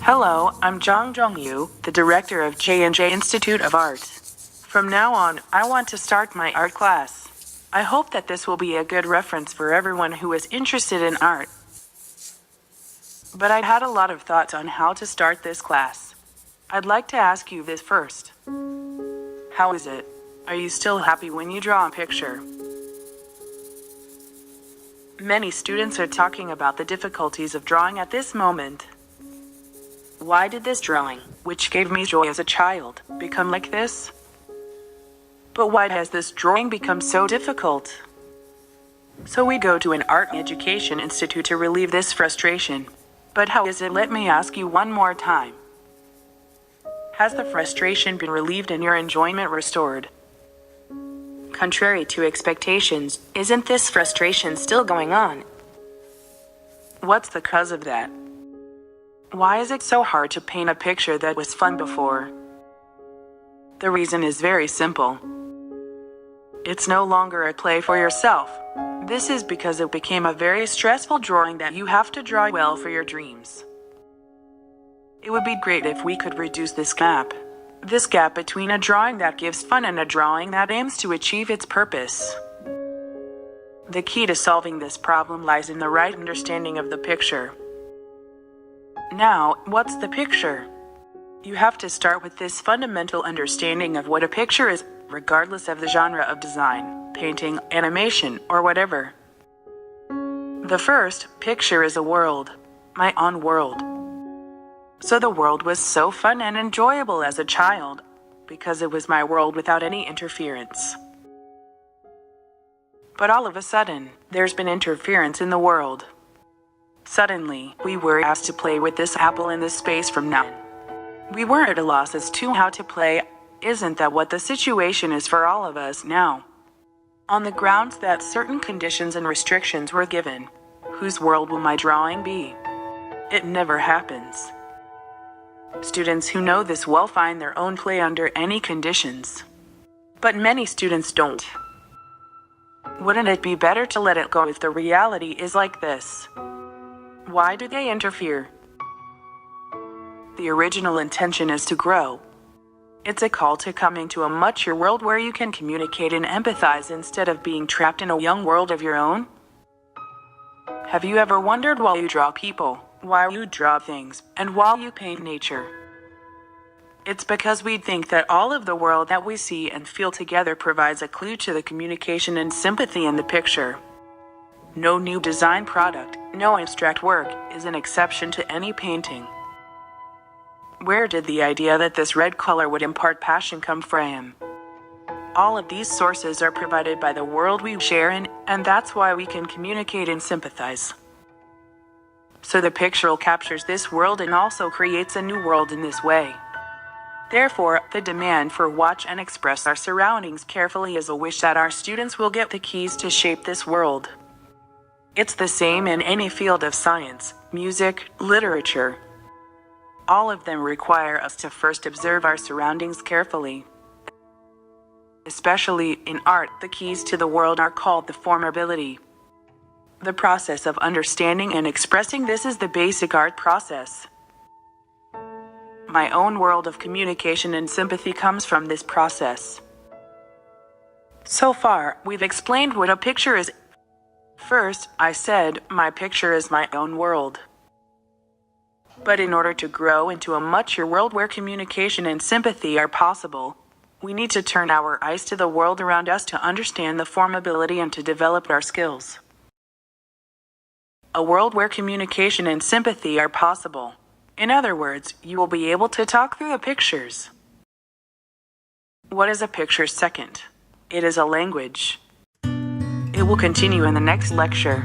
Hello, I'm Jong Jong-yu, the director of J&J Institute of Art. From now on, I want to start my art class. I hope that this will be a good reference for everyone who is interested in art. But I had a lot of thoughts on how to start this class. I'd like to ask you this first. How is it? Are you still happy when you draw a picture? Many students are talking about the difficulties of drawing at this moment. Why did this drawing, which gave me joy as a child, become like this? But why has this drawing become so difficult? So we go to an art education institute to relieve this frustration. But how is it? Let me ask you one more time. Has the frustration been relieved and your enjoyment restored? Contrary to expectations, isn't this frustration still going on? What's the cause of that? Why is it so hard to paint a picture that was fun before? The reason is very simple. It's no longer a play for yourself. This is because it became a very stressful drawing that you have to draw well for your dreams. It would be great if we could reduce this gap. This gap between a drawing that gives fun and a drawing that aims to achieve its purpose. The key to solving this problem lies in the right understanding of the picture. Now, what's the picture? You have to start with this fundamental understanding of what a picture is, regardless of the genre of design, painting, animation, or whatever. The first picture is a world, my own world. So the world was so fun and enjoyable as a child, because it was my world without any interference. But all of a sudden, there's been interference in the world. Suddenly, we were asked to play with this apple in this space from now on. We were at a loss as to how to play. Isn't that what the situation is for all of us now? On the grounds that certain conditions and restrictions were given, whose world will my drawing be? It never happens. Students who know this well find their own play under any conditions. But many students don't. Wouldn't it be better to let it go if the reality is like this? Why do they interfere? The original intention is to grow. It's a call to come into a mature world where you can communicate and empathize instead of being trapped in a young world of your own. Have you ever wondered why you draw people, why you draw things, and why you paint nature? It's because we think that all of the world that we see and feel together provides a clue to the communication and sympathy in the picture. No new design product, no abstract work, is an exception to any painting. Where did the idea that this red color would impart passion come from? All of these sources are provided by the world we share in, and that's why we can communicate and sympathize. So the picture captures this world and also creates a new world in this way. Therefore, the demand for watch and express our surroundings carefully is a wish that our students will get the keys to shape this world. It's the same in any field of science, music, literature. All of them require us to first observe our surroundings carefully. Especially in art, the keys to the world are called the formability. The process of understanding and expressing this is the basic art process. My own world of communication and sympathy comes from this process. So far, we've explained what a picture is. First, I said, my picture is my own world. But in order to grow into a mature world where communication and sympathy are possible, we need to turn our eyes to the world around us to understand the formability and to develop our skills. A world where communication and sympathy are possible. In other words, you will be able to talk through the pictures. What is a picture? Second, it is a language. It will continue in the next lecture.